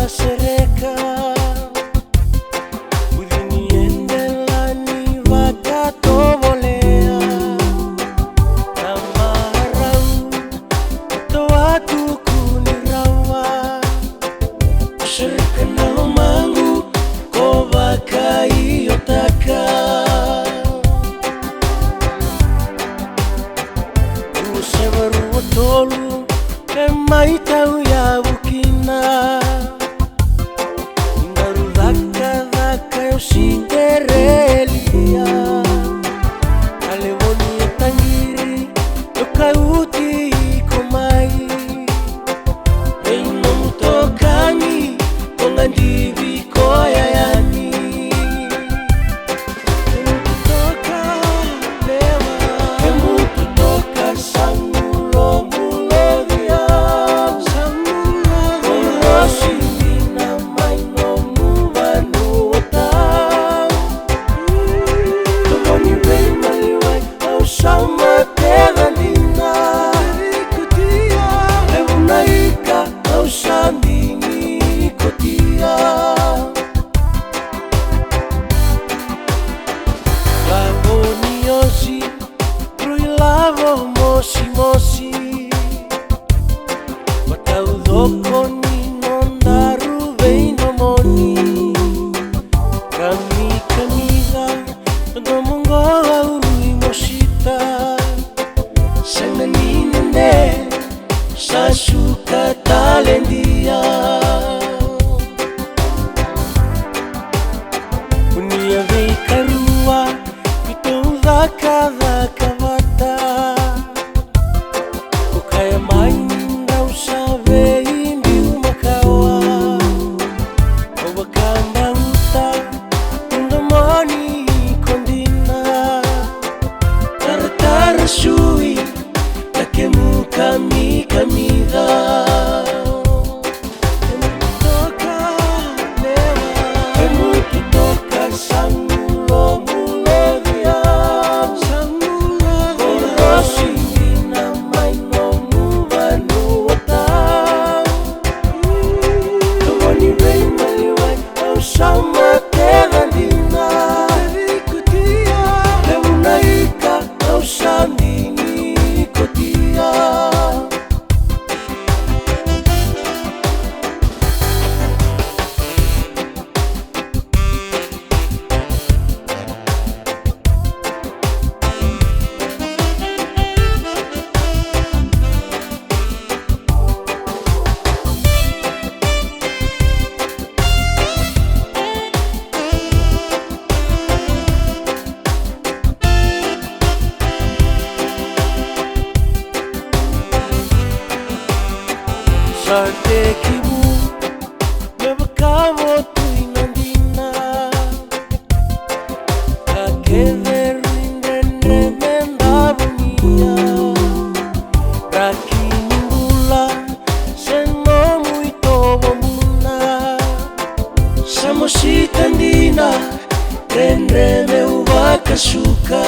sereka udiniendelani vakatovolea tamarau toatu kunirawa sereka nao mangu kovakaiotaka usevaruo tolu maitau ya bukina Ingaru dhaka yo Cinderelia Alevoni ya tangiri yo kauti komai Eino mutokani kongandivi koya yani Emututoka lewa Emututoka sangulo mulodia Sina maino muvanuota Toboni vei maliwai au sama tegalina Evunaika au sambini kotia Lavoni osi Ruilavo mosi mosi Matau dhokoni Kamiga domongoa urui moshita Sanganine ne sasuka talendia Unia vei karua pitouda kada kavata Ukaya mainda usavei mbiu makawa Obakamba uta Moni kondina Taratara sui Takemu kami kamida Emututoka lewa Emututoka sangulo mulodia Korosi na maino muvanuota Toboni vei maliwai au sama tegalina Evunaika au sambini kotia Sarte kibu Mebakamo tu inandina Kakederu indendre mendabunia Raki nimbula Seno muito bombuna Samositandina Rendre meu vakasuka